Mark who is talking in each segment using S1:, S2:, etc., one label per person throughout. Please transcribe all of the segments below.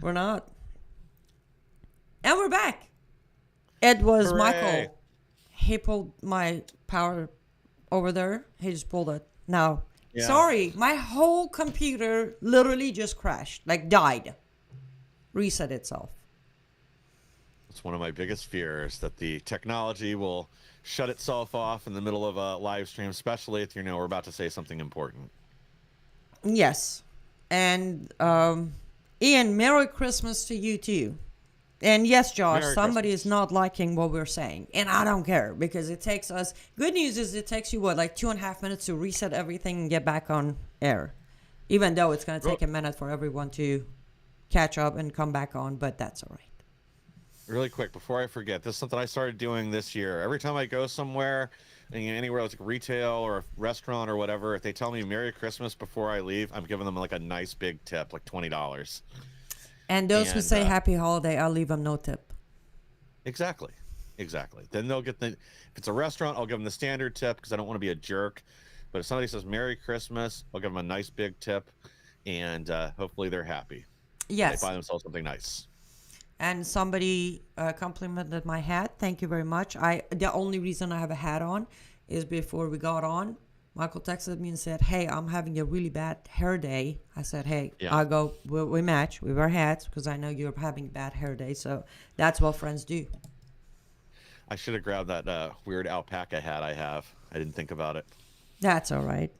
S1: We're not. And we're back. It was
S2: Hooray.
S1: Michael. He pulled my power over there. He just pulled it. Now,
S2: Yeah.
S1: sorry, my whole computer literally just crashed, like died, reset itself.
S2: It's one of my biggest fears that the technology will shut itself off in the middle of a live stream, especially if we're about to say something important.
S1: Yes. And Ian, Merry Christmas to you too. And yes, Josh,
S2: Merry
S1: somebody
S2: Christmas.
S1: is not liking what we're saying. And I don't care because it takes us. Good news is it takes you, what, like 2.5 minutes to reset everything and get back on air. Even though it's going to take a minute for everyone to catch up and come back on, but that's all right.
S2: Really quick, before I forget, this is something I started doing this year. Every time I go somewhere, anywhere like retail or a restaurant or whatever, if they tell me Merry Christmas before I leave, I'm giving them like a nice big tip, like $20.
S1: And those who say Happy Holiday, I'll leave them no tip.
S2: Exactly. Then they'll get if it's a restaurant, I'll give them the standard tip because I don't want to be a jerk. But if somebody says Merry Christmas, I'll give them a nice big tip, and hopefully they're happy.
S1: Yes.
S2: They buy themselves something nice.
S1: And somebody complimented my hat. Thank you very much. The only reason I have a hat on is before we got on, Michael texted me and said, "Hey, I'm having a really bad hair day." I said, "Hey,
S2: Yeah.
S1: I'll go. We match. We wear hats because I know you're having a bad hair day." So that's what friends do.
S2: I should have grabbed that weird alpaca hat I have. I didn't think about it.
S1: That's all right.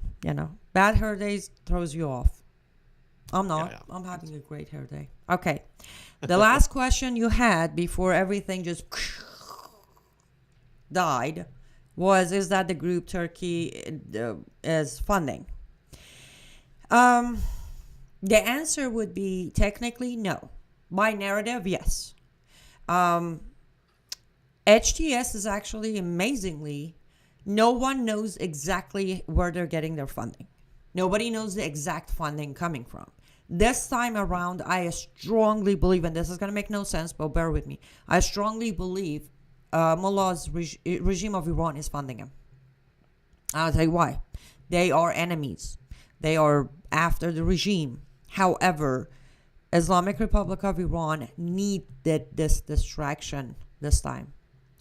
S1: Bad hair days throws you off. I'm not.
S2: Yeah.
S1: I'm having a great hair day. Okay. The last question you had before everything just died was, is that the group Turkey is funding? The answer would be technically no. By narrative, yes. HTS is actually amazingly, no one knows exactly where they're getting their funding. Nobody knows the exact funding coming from. This time around, I strongly believe, and this is going to make no sense, but bear with me. I strongly believe Mullah's regime of Iran is funding him. I'll tell you why. They are enemies. They are after the regime. However, Islamic Republic of Iran needed this distraction this time.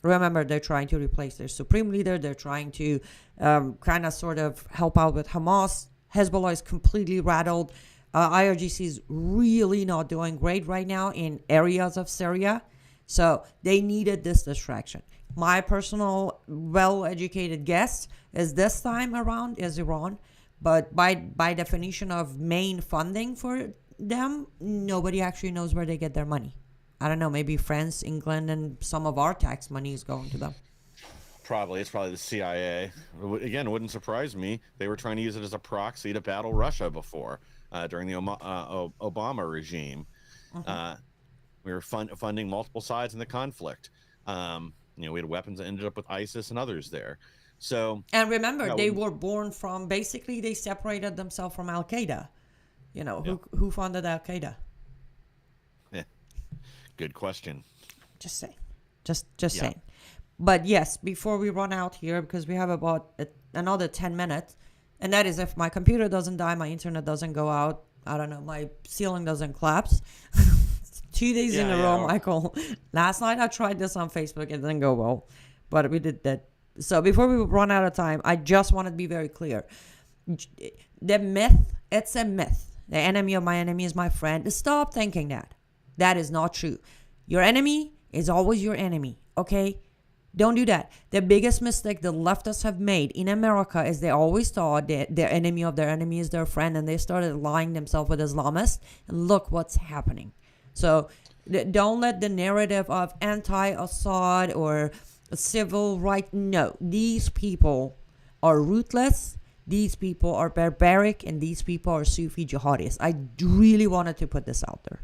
S1: Remember, they're trying to replace their supreme leader. They're trying to kind of sort of help out with Hamas. Hezbollah is completely rattled. IRGC is really not doing great right now in areas of Syria. So they needed this distraction. My personal well-educated guess is this time around is Iran. But by definition of main funding for them, nobody actually knows where they get their money. I don't know, maybe France, England, and some of our tax money is going to them.
S2: It's probably the CIA. Again, it wouldn't surprise me. They were trying to use it as a proxy to battle Russia before, during the Obama regime. We were funding multiple sides in the conflict. We had weapons that ended up with ISIS and others there. So,
S1: and remember, they were born from, basically, they separated themselves from Al Qaeda. Who funded Al Qaeda?
S2: Good question.
S1: Just saying. Just saying. But yes, before we run out here, because we have about another 10 minutes, and that is if my computer doesn't die, my internet doesn't go out, I don't know, my ceiling doesn't collapse. 2 days in a row, Michael. Last night I tried this on Facebook. It didn't go well, but we did that. So before we run out of time, I just want to be very clear. The myth, it's a myth. The enemy of my enemy is my friend. Stop thinking that. That is not true. Your enemy is always your enemy, okay? Don't do that. The biggest mistake the leftists have made in America is they always thought that their enemy of their enemy is their friend, and they started aligning themselves with Islamists. And look what's happening. So don't let the narrative of anti-Assad or civil right. No, these people are ruthless. These people are barbaric, and these people are Sufi jihadis. I really wanted to put this out there.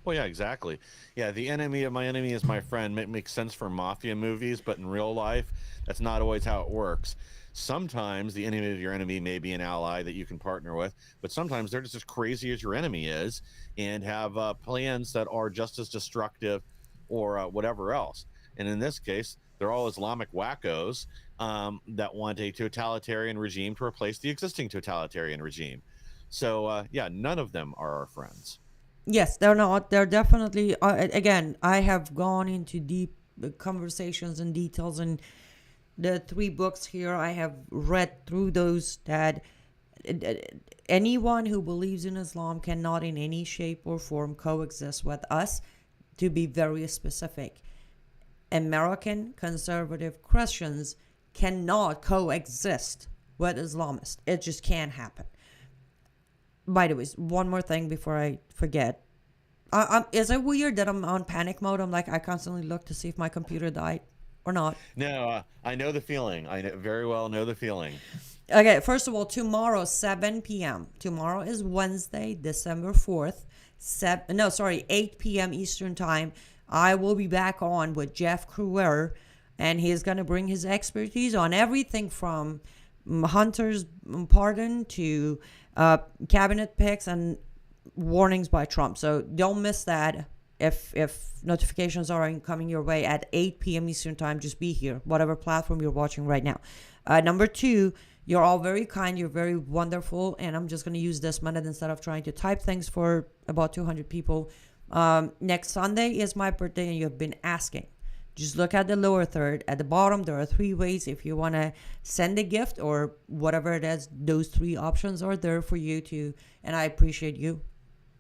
S2: Well, yeah, exactly. Yeah, the enemy of my enemy is my friend. It makes sense for mafia movies, but in real life, that's not always how it works. Sometimes the enemy of your enemy may be an ally that you can partner with, but sometimes they're just as crazy as your enemy is and have plans that are just as destructive or whatever else. And in this case, they're all Islamic wackos that want a totalitarian regime to replace the existing totalitarian regime. So, none of them are our friends.
S1: Yes, they're not. They're definitely. Again, I have gone into deep conversations and details, and the three books here I have read through those that uh, anyone who believes in Islam cannot in any shape or form coexist with us. To be very specific, American conservative Christians cannot coexist with Islamists. It just can't happen. By the way, one more thing before I forget. Is it weird that I'm on panic mode? I'm like, I constantly look to see if my computer died or not.
S2: No, I know the feeling. Very well know the feeling.
S1: Okay, first of all, tomorrow, 7 p.m. Tomorrow is Wednesday, December 4th. 8 p.m. Eastern Time. I will be back on with Jeff Kruer, and he's going to bring his expertise on everything from Hunter's pardon to cabinet picks and warnings by Trump. So don't miss that. If notifications are coming your way at 8 p.m. Eastern Time, just be here, whatever platform you're watching right now. Number two, you're all very kind. You're very wonderful. And I'm just going to use this minute instead of trying to type things for about 200 people. Next Sunday is my birthday, and you've been asking. Just look at the lower third. At the bottom, there are three ways if you want to send a gift or whatever it is. Those three options are there for you to, and I appreciate you.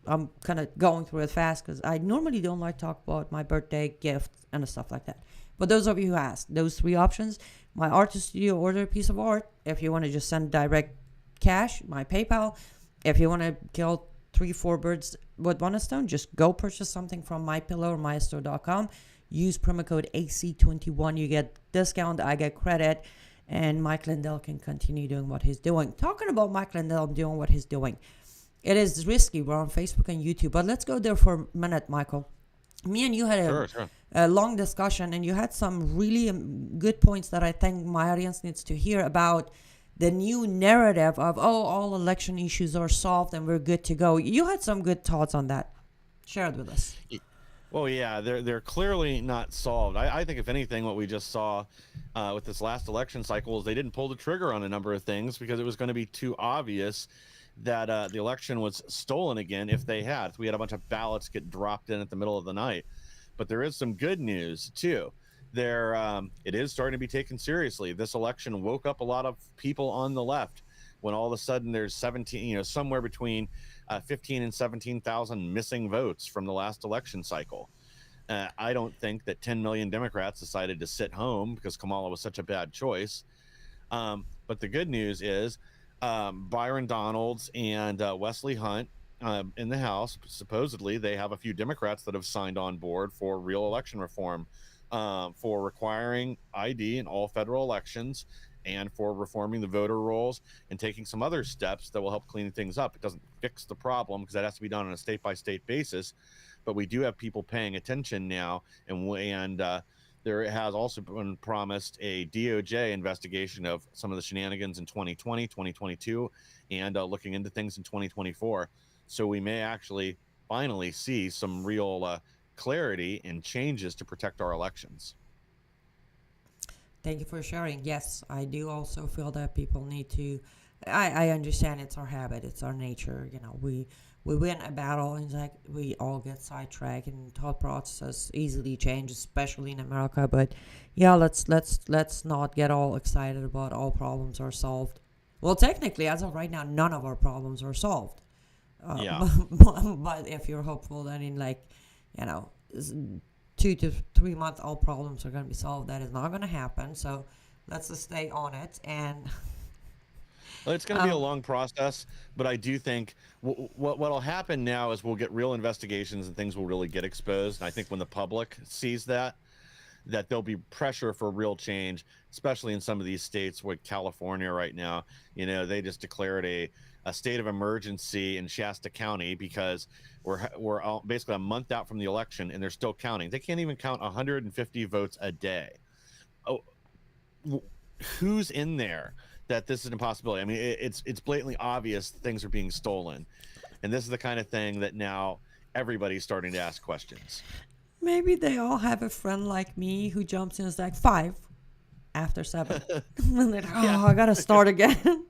S1: I'm kind of going through it fast because I normally don't like to talk about my birthday gift and stuff like that. But those of you who asked, those three options, my artist studio order a piece of art. If you want to just send direct cash, my PayPal. If you want to kill 3-4 birds with one stone, just go purchase something from MyPillow or mystore.com. Use promo code AC21. You get discount, I get credit, and Mike Lindell can continue doing what he's doing. Talking about Mike Lindell doing what he's doing. It is risky. We're on Facebook and YouTube, but let's go there for a minute, Michael. Me and you had a long discussion, and you had some really good points that I think my audience needs to hear about the new narrative of, all election issues are solved and we're good to go. You had some good thoughts on that. Share it with us.
S2: Well, yeah, they're clearly not solved. I think, if anything, what we just saw with this last election cycle is they didn't pull the trigger on a number of things because it was going to be too obvious that the election was stolen again if they had. We had a bunch of ballots get dropped in at the middle of the night. But there is some good news, too. It is starting to be taken seriously. This election woke up a lot of people on the left when all of a sudden there's somewhere between 15 and 17,000 missing votes from the last election cycle. I don't think that 10 million Democrats decided to sit home because Kamala was such a bad choice. But the good news is Byron Donalds and Wesley Hunt in the House, supposedly they have a few Democrats that have signed on board for real election reform, for requiring ID in all federal elections and for reforming the voter rolls and taking some other steps that will help clean things up. It doesn't fix the problem because that has to be done on a state-by-state basis, but we do have people paying attention now, and there has also been promised a DOJ investigation of some of the shenanigans in 2020, 2022, and looking into things in 2024. So we may actually finally see some real clarity and changes to protect our elections.
S1: Thank you for sharing. Yes, I do also feel that people need to. I understand it's our habit, it's our nature. We win a battle, and like we all get sidetracked, and thought process easily change, especially in America. But yeah, let's not get all excited about all problems are solved. Well, technically, as of right now, none of our problems are solved.
S2: Yeah.
S1: But if you're hopeful that in 2 to 3 months all problems are going to be solved, that is not going to happen. So let's just stay on it. And
S2: well, it's going to be a long process, but I do think what'll happen now is we'll get real investigations and things will really get exposed. And I think when the public sees that there'll be pressure for real change, especially in some of these states like California right now. They just declared a state of emergency in Shasta County because we're basically a month out from the election and they're still counting. They can't even count 150 votes a day. Oh, who's in there that this is an impossibility? I mean, it's blatantly obvious things are being stolen, and this is the kind of thing that now everybody's starting to ask questions.
S1: Maybe they all have a friend like me who jumps in and is like 5 after 7. And then, I got to start again.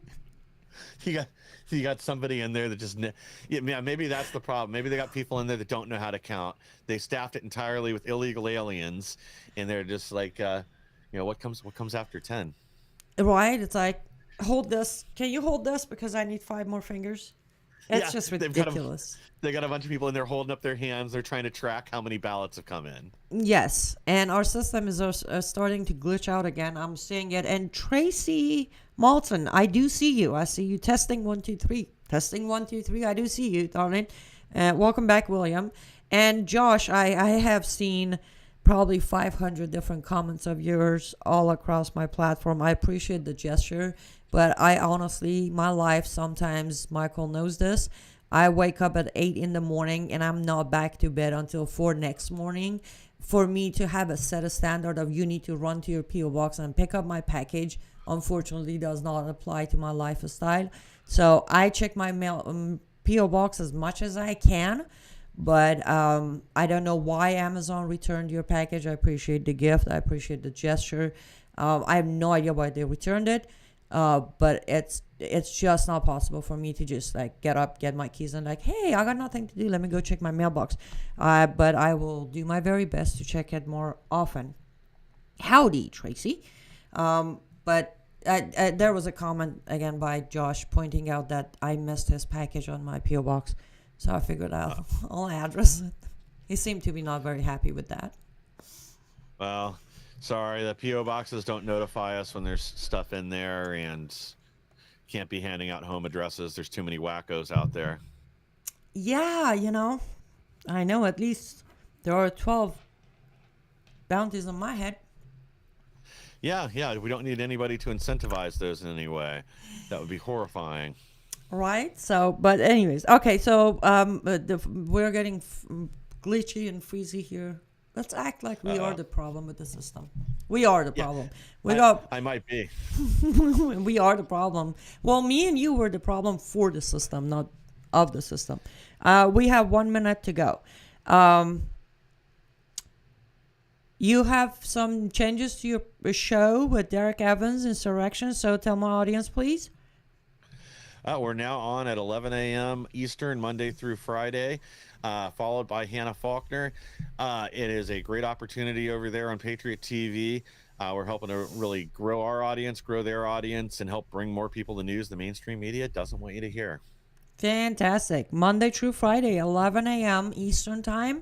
S2: You got somebody in there that just, yeah, maybe that's the problem. Maybe they got people in there that don't know how to count. They staffed it entirely with illegal aliens, and they're just like, what comes after 10?
S1: Right? It's like, hold this. Can you hold this because I need 5 more fingers? It's
S2: Yeah,
S1: just
S2: they've got
S1: ridiculous.
S2: they got a bunch of people in there holding up their hands. They're trying to track how many ballots have come in.
S1: Yes, and our system is starting to glitch out again. I'm seeing it. And Tracy Malton, I do see you. I see you testing 1 2 3. Testing 1 2 3. I do see you, darling. Welcome back, William. And Josh, I have seen probably 500 different comments of yours all across my platform. I appreciate the gesture, but I honestly, my life sometimes, Michael knows this. I wake up at 8 in the morning and I'm not back to bed until 4 next morning. For me to have a set a standard of you need to run to your PO box and pick up my package, unfortunately does not apply to my lifestyle. So I check my mail PO box as much as I can, but I don't know why Amazon returned your package. I appreciate the gift. I appreciate the gesture. I have no idea why they returned it. But it's just not possible for me to just like get up, get my keys, and like, hey, I got nothing to do. Let me go check my mailbox. But I will do my very best to check it more often. Howdy, Tracy. But there was a comment again by Josh pointing out that I missed his package on my PO box, so I figured I'll address it. He seemed to be not very happy with that.
S2: Well, sorry, the PO boxes don't notify us when there's stuff in there, and can't be handing out home addresses. There's too many wackos out there.
S1: Yeah, I know at least there are 12 bounties on my head.
S2: Yeah. We don't need anybody to incentivize those in any way. That would be horrifying.
S1: Right. So, but anyways, okay. So, we're getting glitchy and freezy here. Let's act like we are the problem with the system. We are the problem.
S2: I might be.
S1: We are the problem. Well, me and you were the problem for the system, not of the system. We have 1 minute to go. You have some changes to your show with Derek Evans, Insurrection. So tell my audience, please.
S2: We're now on at 11 a.m. Eastern, Monday through Friday, followed by Hannah Faulkner. It is a great opportunity over there on Patriot TV. We're helping to really grow our audience, grow their audience, and help bring more people the news the mainstream media doesn't want you to hear.
S1: Fantastic. Monday through Friday, 11 a.m. Eastern Time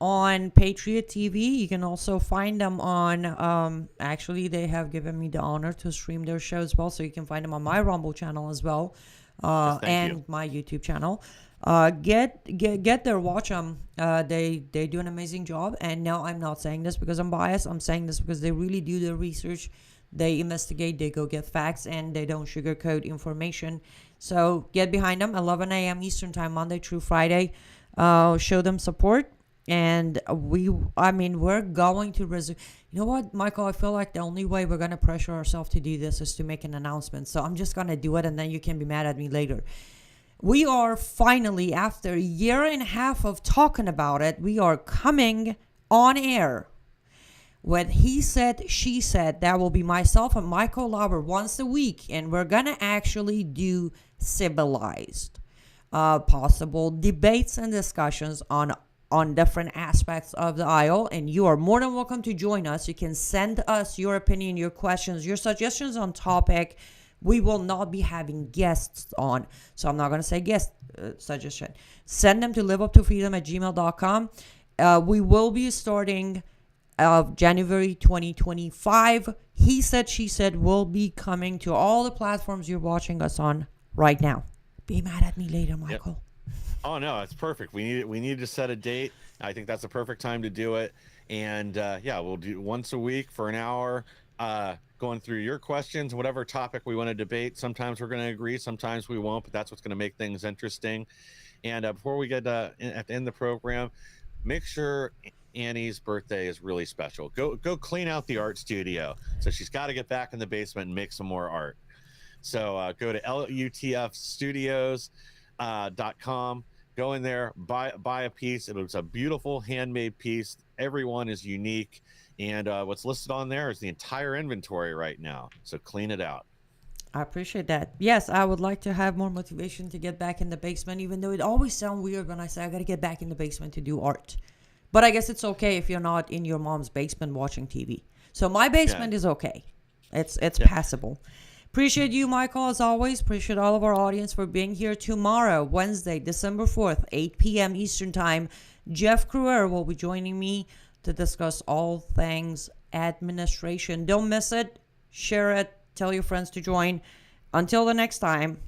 S1: on Patriot TV. You can also find them on, actually, they have given me the honor to stream their show as well. So you can find them on my Rumble channel as well, and my YouTube channel. Get there, watch them. They do an amazing job. And no, I'm not saying this because I'm biased. I'm saying this because they really do their research. They investigate, they go get facts, and they don't sugarcoat information. So get behind them, 11 a.m. Eastern Time, Monday through Friday. Show them support. And we're going to resume. You know what, Michael? I feel like the only way we're going to pressure ourselves to do this is to make an announcement. So I'm just going to do it, and then you can be mad at me later. We are finally, after a year and a half of talking about it, we are coming on air with He Said, She Said. That will be myself and Michael Lauber once a week, and we're going to actually do civilized, possible debates and discussions on different aspects of the aisle, and you are more than welcome to join us. You can send us your opinion, your questions, your suggestions on topic. We will not be having guests on, so I'm not going to say guest suggestion. Send them to liveuptofreedom@gmail.com. We will be starting January 2025. He Said, She Said will be coming to all the platforms you're watching us on right now. Be mad at me later, Michael.
S2: Yep. Oh no, it's perfect. We need to set a date. I think that's the perfect time to do it. And we'll do once a week for an hour, going through your questions, whatever topic we want to debate. Sometimes we're going to agree, sometimes we won't, but that's what's going to make things interesting. And before we get at the end of the program, make sure Annie's birthday is really special. Go clean out the art studio. So she's got to get back in the basement and make some more art. So go to lutfstudios.com. Go in there, buy a piece. It's a beautiful handmade piece. Everyone is unique. And what's listed on there is the entire inventory right now. So clean it out.
S1: I appreciate that. Yes, I would like to have more motivation to get back in the basement, even though it always sounds weird when I say I got to get back in the basement to do art. But I guess it's okay if you're not in your mom's basement watching TV. So my basement is okay. It's passable. Appreciate you, Michael, as always. Appreciate all of our audience for being here. Tomorrow, Wednesday, December 4th, 8 p.m. Eastern Time, Jeff Cruer will be joining me to discuss all things administration. Don't miss it. Share it. Tell your friends to join. Until the next time,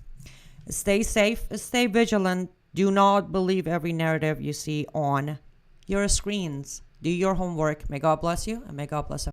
S1: stay safe, stay vigilant. Do not believe every narrative you see on your screens. Do your homework. May God bless you, and may God bless